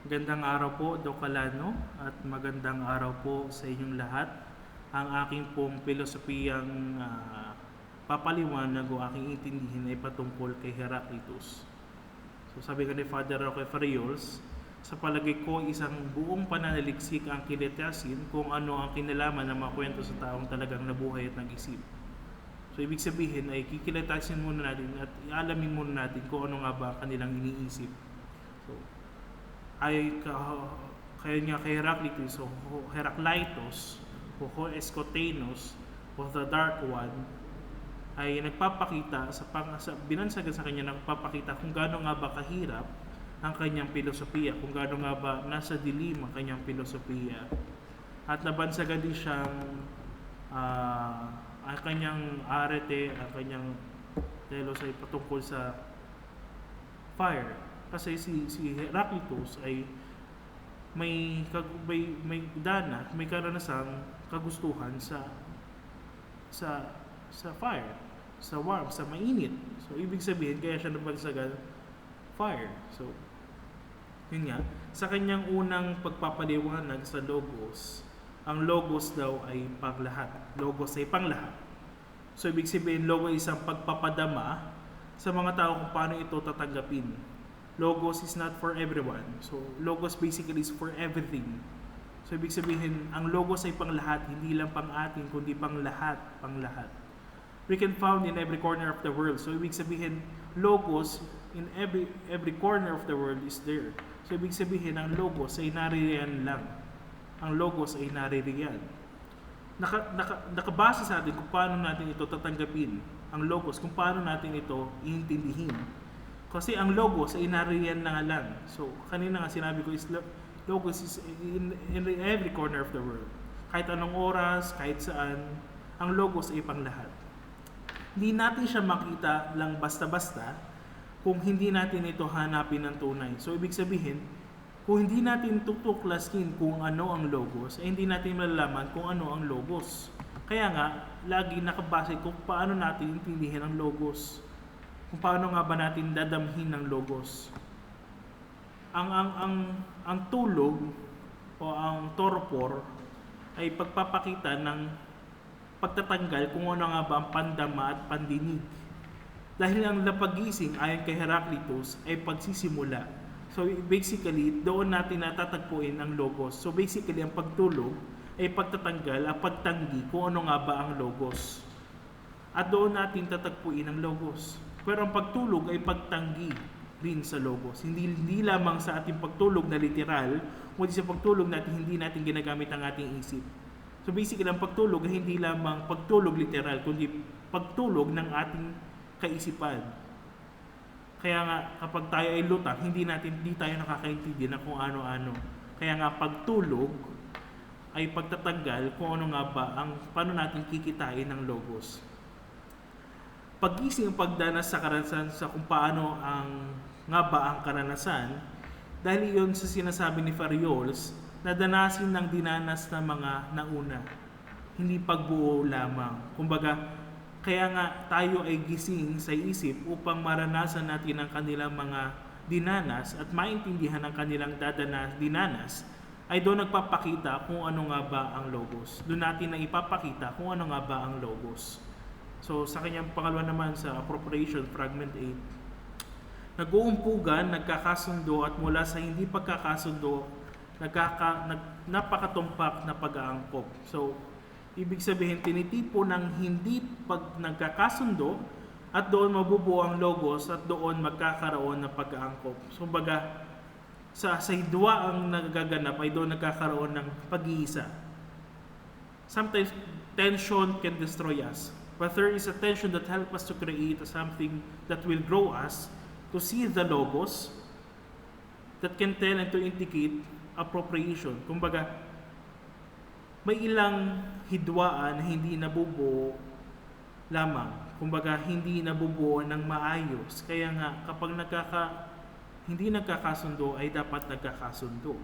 Magandang araw po, Doc Calano, at magandang araw po sa inyong lahat. Ang aking pong pilosopiyang papaliwanag o aking intindihin ay patungkol kay Heraclitus. So sabi ko ni Father Roque Fariols, sa palagay ko isang buong pananaliksik ang kilitasin kung ano ang kinalaman ng mga kwento sa taong talagang nabuhay at nag-isip. So ibig sabihin ay kikilatasin muna natin at ialamin muna natin kung ano nga ba kanilang iniisip. So, kaya nga kay Heraclitus o Heraclitus o Escotenos o the Dark One ay nagpapakita sa binansagan sa kanya, nagpapakita kung gaano nga ba kahirap ang kanyang filosofiya, kung gaano nga ba nasa dilim ang kanyang filosofiya, at nabansagan din siyang ang kanyang arete, ang kanyang telos ay patungkol sa fire. Kasi si Heraclitus ay may karanasang kagustuhan sa fire, sa warm, sa mainit. So ibig sabihin kaya siya nabagsagan fire. So yun nga, sa kanyang unang pagpapaliwanag sa logos, ang logos daw ay panglahat. Logos ay panglahat. So ibig sabihin logos ay isang pagpapadama sa mga tao kung paano ito tatanggapin. Logos is not for everyone. So, logos basically is for everything. So, ibig sabihin, ang logos ay pang lahat, hindi lang pang atin, kundi pang lahat, pang lahat. We can found in every corner of the world. So, ibig sabihin, logos in every corner of the world is there. So, ibig sabihin, ang logos ay naririyan lang. Ang logos ay naririyan. Nakabase sa atin kung paano natin ito tatanggapin. Ang logos, kung paano natin ito iintindihin. Kasi ang logos ay naririyan na nga lang. So, kanina nga sinabi ko is logos is in every corner of the world. Kahit anong oras, kahit saan, ang logos ay pang lahat. Hindi natin siya makita lang basta-basta kung hindi natin ito hanapin ng tunay. So, ibig sabihin, kung hindi natin tutuklaskin kung ano ang logos, ay hindi natin malalaman kung ano ang logos. Kaya nga, lagi nakabase kung paano natin intindihin ang logos. Kung paano nga ba natin dadamhin ng logos. Ang tulog o ang torpor ay pagpapakita ng pagtatanggal kung ano nga ba ang pandama at pandinig. Dahil ang lapagising ayon kay Heraclitus ay pagsisimula. So basically, doon natin natatagpuin ang logos. So basically, ang pagtulog ay pagtatanggal at pagtanggi kung ano nga ba ang logos. At doon natin tatagpuin ang logos. Pero ang pagtulog ay pagtanggi rin sa logos. Hindi lamang sa ating pagtulog na literal, kundi sa pagtulog natin hindi natin ginagamit ang ating isip. So basically, ang pagtulog ay hindi lamang pagtulog literal, kundi pagtulog ng ating kaisipan. Kaya nga, kapag tayo ay lutang, hindi tayo nakakaintindi na kung ano-ano. Kaya nga, pagtulog ay pagtatanggal kung ano nga ba paano natin kikitain ng logos. Pag-ising ang pagdanas sa karanasan sa kung paano nga ba ang karanasan, dahil iyon sa sinasabi ni Fariols, na danasin ng dinanas ng mga nauna, hindi pagbuo lamang. Kumbaga, kaya nga tayo ay gising sa isip upang maranasan natin ang kanilang mga dinanas at maintindihan ang kanilang dinanas, ay doon nagpapakita kung ano nga ba ang logos. Doon natin na ipapakita kung ano nga ba ang logos. So, sa kanyang pangalawa naman sa Appropriation, Fragment 8, nag-uumpugan, nagkakasundo at mula sa hindi pagkakasundo, napakatumpak na pag-aangkop. So, ibig sabihin, tinitipo ng hindi nagkakasundo at doon mabubuo ang logos at doon magkakaroon ng pag-aangkop. So, baga, sa hidwa ang nagaganap ay doon nagkakaroon ng pag-iisa. Sometimes, tension can destroy us. But there is a tension that helps us to create something that will grow us to see the logos that can tell and to indicate appropriation. Kumbaga, may ilang hidwaan na hindi nabubuo lamang. Kumbaga, hindi nabubuo ng maayos. Kaya nga, kapag hindi nagkakasundo, ay dapat nagkakasundo.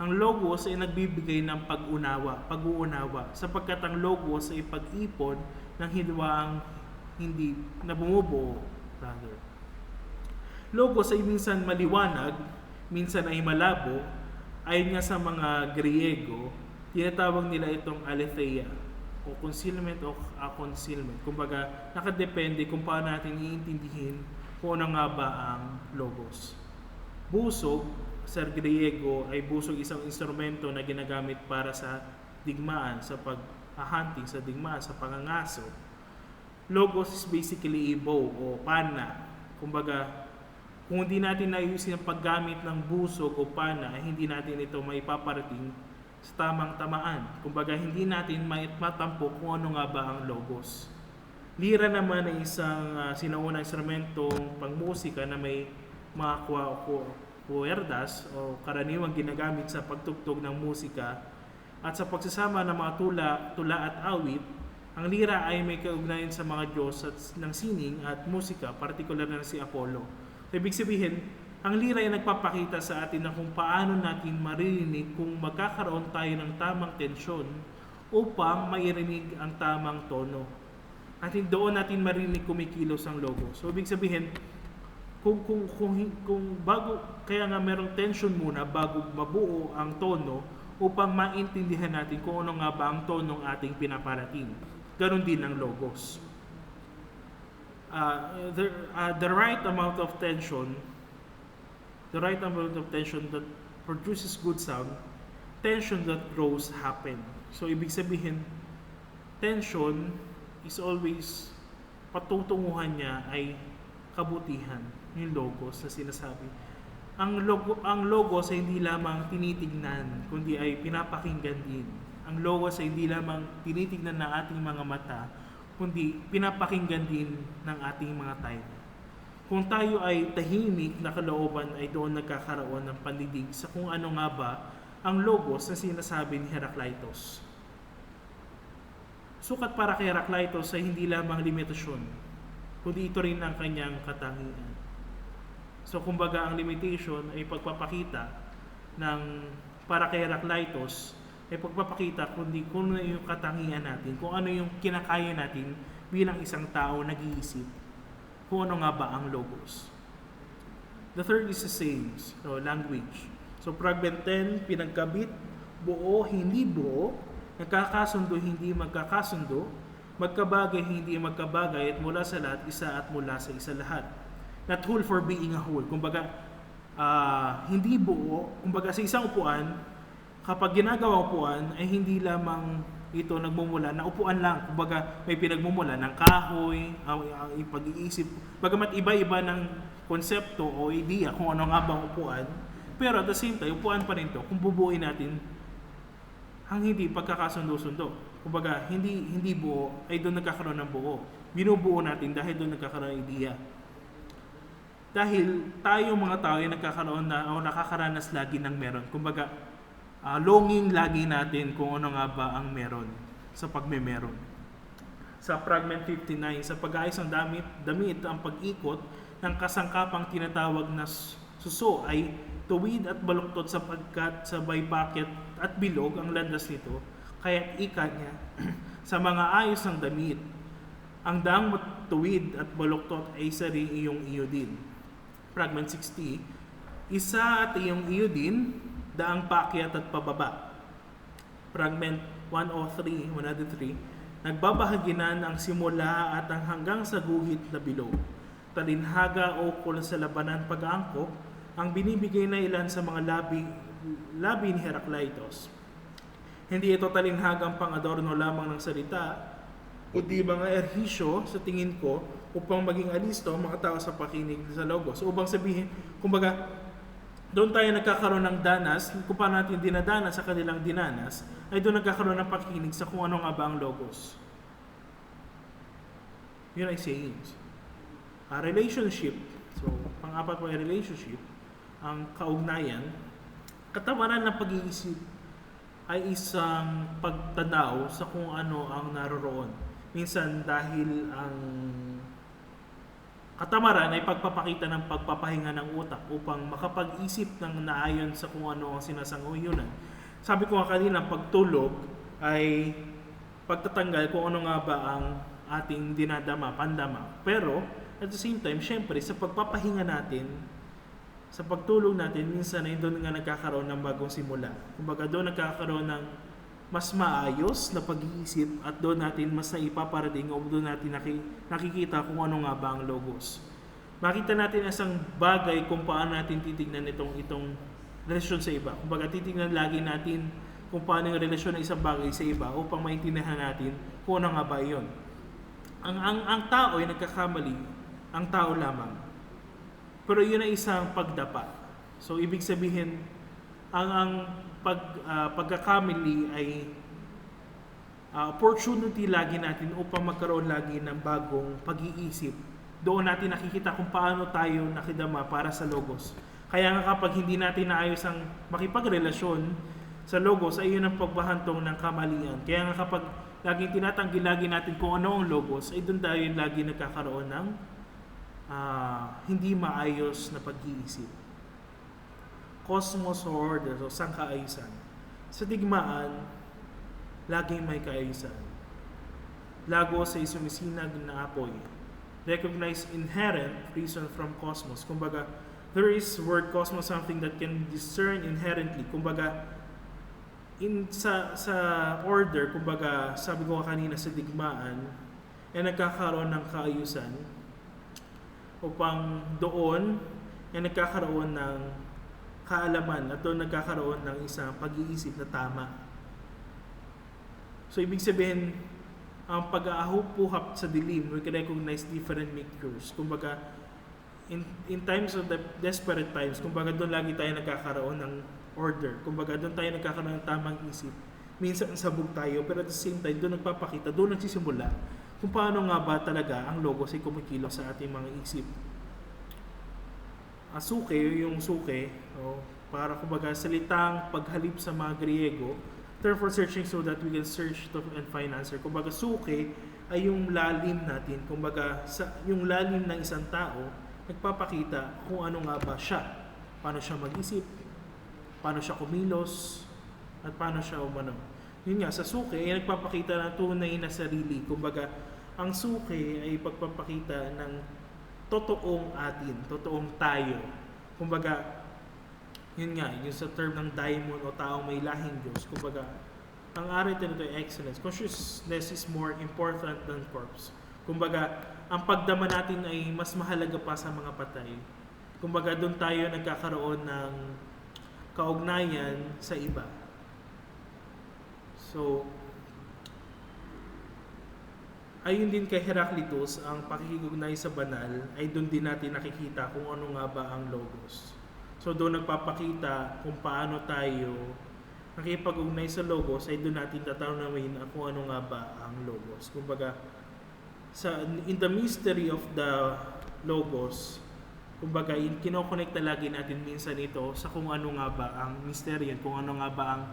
Ang logos ay nagbibigay ng pag-uunawa, sapagkat ang logos ay pag-ipon ng hidwaang hindi na bumubuo. Logos ay minsan maliwanag, minsan ay malabo, ayon nga sa mga Griego, tinatawag nila itong aletheia o concealment o concealment. Kumbaga, nakadepende kung paano natin iintindihin kung ano nga ba ang logos. Busog sa Griego ay busog isang instrumento na ginagamit para sa digmaan, sa paghahunting, sa digmaan, sa pangangaso. Logos is basically a bow o pana. Kumbaga, kung hindi natin naayusin ang paggamit ng busog o pana, ay hindi natin ito maipaparating sa tamang tamaan. Kumbaga, hindi natin matampo kung ano nga ba ang logos. Lira naman ay isang sinaunang instrumentong pangmusika na may mga kuwerdas o karaniwang ginagamit sa pagtugtog ng musika at sa pagsasama ng mga tula at awit. Ang lira ay may kaugnayan sa mga Diyos at ng sining at musika, partikular na si Apollo. So, ibig sabihin, ang lira ay nagpapakita sa atin na kung paano natin maririnig kung magkakaroon tayo ng tamang tensyon upang mairinig ang tamang tono. At doon natin marinig kumikilos ang logo. So, ibig sabihin, kung bago, kaya nga merong tension muna bago mabuo ang tono upang maintindihan natin kung ano nga ba ang tonong ating pinaparating. Ganon din ang logos. The right amount of tension that produces good sound, tension that grows happen. So, ibig sabihin, tension is always, patutunguhan niya ay kabutihan, yung logos na sinasabi. Ang logos ay hindi lamang tinitignan, kundi ay pinapakinggan din. Ang logos ay hindi lamang tinitignan ng ating mga mata, kundi pinapakinggan din ng ating mga tainga. Kung tayo ay tahimik na kalooban, ay doon nagkakaroon ng pandidig sa kung ano nga ba ang logos na sinasabi ni Heraclitus. Sukat para kay Heraclitus ay hindi lamang limitasyon, kundi ito rin ang kanyang katangian. So kumbaga ang limitation ay pagpapakita ng para kay Heraclitus ay pagpapakita kundi kung ano yung katangian natin, kung ano yung kinakaya natin bilang isang tao nag-iisip, kung ano nga ba ang logos. The third is the sayings, so language. So fragment 10, pinagkabit, buo, hindi buo, nagkakasundo, hindi magkakasundo, magkabagay, hindi magkabagay, at mula sa lahat, isa at mula sa isa lahat. Not whole for being a whole. Kumbaga, hindi buo, kumbaga sa isang upuan, kapag ginagawa upuan, ay hindi lamang ito nagmumula na upuan lang. Kumbaga, may pinagmumula ng kahoy, ang pag-iisip. Bagamat iba-iba ng konsepto o ideya kung ano nga bang upuan, pero at the same time, upuan pa rin ito kung bubuuin natin ang hindi pagkakasundo-sundo. Kumbaga, hindi buo, ay doon nagkakaroon ng buo. Binubuo natin dahil doon nagkakaroon ng ideya. Dahil tayo mga tao ay nagkakaroon na o nakakaranas lagi ng meron. Kumbaga, longing lagi natin kung ano nga ba ang meron sa pagmemeron. Sa fragment 59, sa pag-ayos ng damit ang pag-ikot ng kasangkapang tinatawag na suso ay tuwid at baluktot sapagkat sabay bakit at bilog ang landas nito, kaya ika niya sa mga ayos ng damit, ang daang tuwid at baluktot ay isa rin iyong iyo din. Fragment 60, isa at iyong iyo din, daang pakyat at pababa. Fragment 103, nagbabahaginan ang simula at ang hanggang sa guhit na bilog. Talinhaga o ukol sa labanan pag-aangkop, ang binibigay na ilan sa mga labi ni Heraclitus. Hindi ito talinhagang pang-adorno lamang ng salita, o di mga erhisyo sa tingin ko upang maging alisto ang mga tao sa pakinig sa logos. So, upang sabihin, kumbaga, doon tayo nagkakaroon ng danas, kung paano natin dinadanas sa kanilang dinanas, ay doon nagkakaroon ng pakikinig sa kung ano nga ba ang logos. Yun ay sayings. Relationship, so pang-apat po ay relationship, ang kaugnayan, katamaran ng pag-iisip ay isang pagtanaw sa kung ano ang naroroon. Minsan dahil ang katamaran ay pagpapakita ng pagpapahinga ng utak upang makapag-isip ng naayon sa kung ano ang sinasanguyunan. Sabi ko nga kanina, pagtulog ay pagtatanggal kung ano nga ba ang ating dinadama, pandama. Pero, at the same time, syempre, sa pagpapahinga natin, sa pagtulog natin, minsan ay doon nga nagkakaroon ng bagong simula. Kumbaga doon nagkakaroon ng mas maayos na pag-iisip at doon natin mas naipaparating o doon natin nakikita kung ano nga ba ang logos. Makita natin isang bagay kung paano natin titignan itong relasyon sa iba. Kumbaga titignan lagi natin kung paano yung relasyon ng isang bagay sa iba upang maintindihan natin kung ano nga ba yun. Ang tao ay nagkakamali, ang tao lamang. Pero yun ay isang pagdapa. So ibig sabihin, ang pagkakamali ay opportunity lagi natin upang magkaroon lagi ng bagong pag-iisip. Doon natin nakikita kung paano tayo nakidama para sa logos. Kaya nga kapag hindi natin naayos ang makipagrelasyon sa logos, ay yun ang pagbahantong ng kamalian. Kaya nga kapag laging tinatanggi lagi natin kung ano ang logos, ay doon tayo lagi nagkakaroon ng hindi maayos na pag-iisip. Cosmos or order, so sangkaayusan. Sa digmaan, laging may kaayusan. Lagos ay sumisinag na apoy. Recognize inherent reason from cosmos. Kumbaga, there is word cosmos, something that can discern inherently. Kumbaga, sa order, kumbaga, sabi ko kanina sa digmaan, ay nagkakaroon ng kaayusan upang doon ay nagkakaroon ng kaalaman at doon nagkakaroon ng isang pag-iisip na tama. So, ibig sabihin, ang pag-aahupuhap sa dilim, we can recognize different makers. Kumbaga, in times of the desperate times, kumbaga doon lagi tayo nagkakaroon ng order. Kumbaga doon tayo nagkakaroon ng tamang isip. Minsan sabog tayo, pero at the same time, doon nagpapakita, doon nagsisimula kung paano nga ba talaga ang logos ay kumikilos sa ating mga isip. Suke, yung suke, para kumbaga salitang paghalip sa mga Griego, term for searching so that we can search to and find answer. Kumbaga suke ay yung lalim natin. Kumbaga yung lalim ng isang tao nagpapakita kung ano nga ba siya. Paano siya mag-isip, paano siya kumilos, at paano siya umano. Yun nga, sa suke ay nagpapakita ng tunay na sarili. Kumbaga, ang suke ay pagpapakita ng totoong atin, totoong tayo. Kumbaga, yun nga, yung sa term ng daimon o taong may lahing Diyos. Kumbaga, ang aral nito ay excellence. Consciousness is more important than corpse. Kumbaga, ang pagdama natin ay mas mahalaga pa sa mga patay. Kumbaga, doon tayo nagkakaroon ng kaugnayan sa iba. So, ayun din kay Heraclitus, ang pakikigugnay sa banal ay doon din natin nakikita kung ano nga ba ang logos. So doon nagpapakita kung paano tayo nakipag-ugnay sa logos, ay doon natin tatanungin kung ano nga ba ang logos. Kumbaga, in the mystery of the logos, kumbaga kinokonekta lagi natin minsan ito sa kung ano nga ba ang mystery, kung ano nga ba ang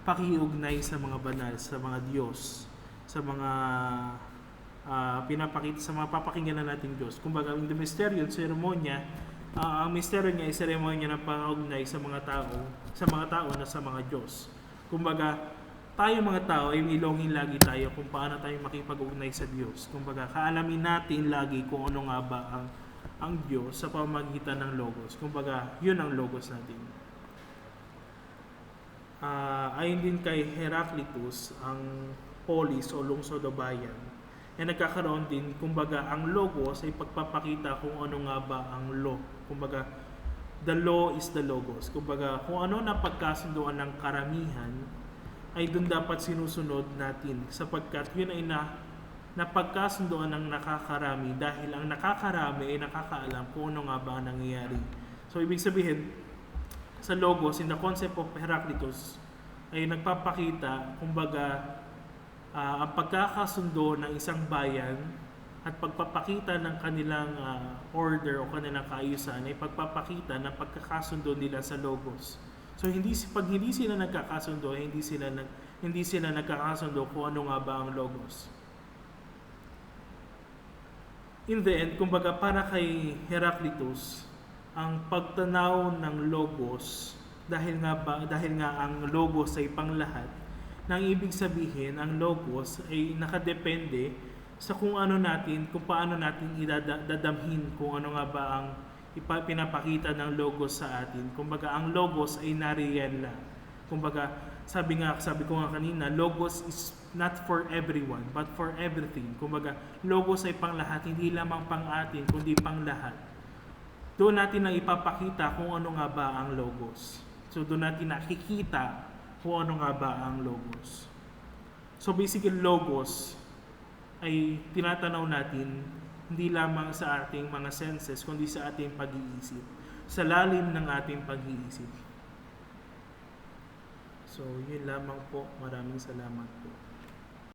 pakiugnay sa mga banal, sa mga Diyos, sa mga pinapakita sa mga papakinggan na nating Diyos. Kumbaga, in the mysterion, seremonya, ang misteryo niya ay seremonya ng pangugnay sa mga tao na sa mga Diyos. Kumbaga, tayo mga tao ay ilongin lagi tayo kung paano tayo makipag-ugnay sa Diyos. Kumbaga, kaalamin natin lagi kung ano nga ba ang Diyos sa pamamagitan ng logos. Kumbaga, yun ang logos natin. Ayon din kay Heraclitus, ang polis o lungsod o bayan, ay nagkakaroon din, kumbaga, ang logos ay pagpapakita kung ano nga ba ang law. Kumbaga, the law is the logos. Kumbaga, kung ano na pagkasunduan ng karamihan, ay doon dapat sinusunod natin sapagkat yun ay napagkasunduan ng nakakarami dahil ang nakakarami ay nakakaalam kung ano nga ba ang nangyayari. So, ibig sabihin, sa logos, in the concept of Heraclitus, ay nagpapakita, kumbaga, ang pagkakasundo ng isang bayan at pagpapakita ng kanilang order o kanilang kaayusan ay pagpapakita ng pagkakasundo nila sa logos. So pag hindi sila nagkakasundo, hindi sila nagkakasundo kung ano nga ba ang logos. In the end, kumbaga para kay Heraclitus, ang pagtanaw ng logos dahil nga ang logos ay panglahat, nang ibig sabihin, ang logos ay nakadepende sa kung paano natin idadamhin kung ano nga ba ang pinapakita ng logos sa atin. Kumbaga, ang logos ay nariyan lang. Kumbaga, sabi ko nga kanina, logos is not for everyone, but for everything. Kumbaga, logos ay pang lahat, hindi lamang pang atin, kundi pang lahat. Doon natin na ipapakita kung ano nga ba ang logos. So, doon natin nakikita kung ano nga ba ang logos. So, basically, logos ay tinatanaw natin hindi lamang sa ating mga senses, kundi sa ating pag-iisip. Sa lalim ng ating pag-iisip. So, yun lamang po. Maraming salamat po.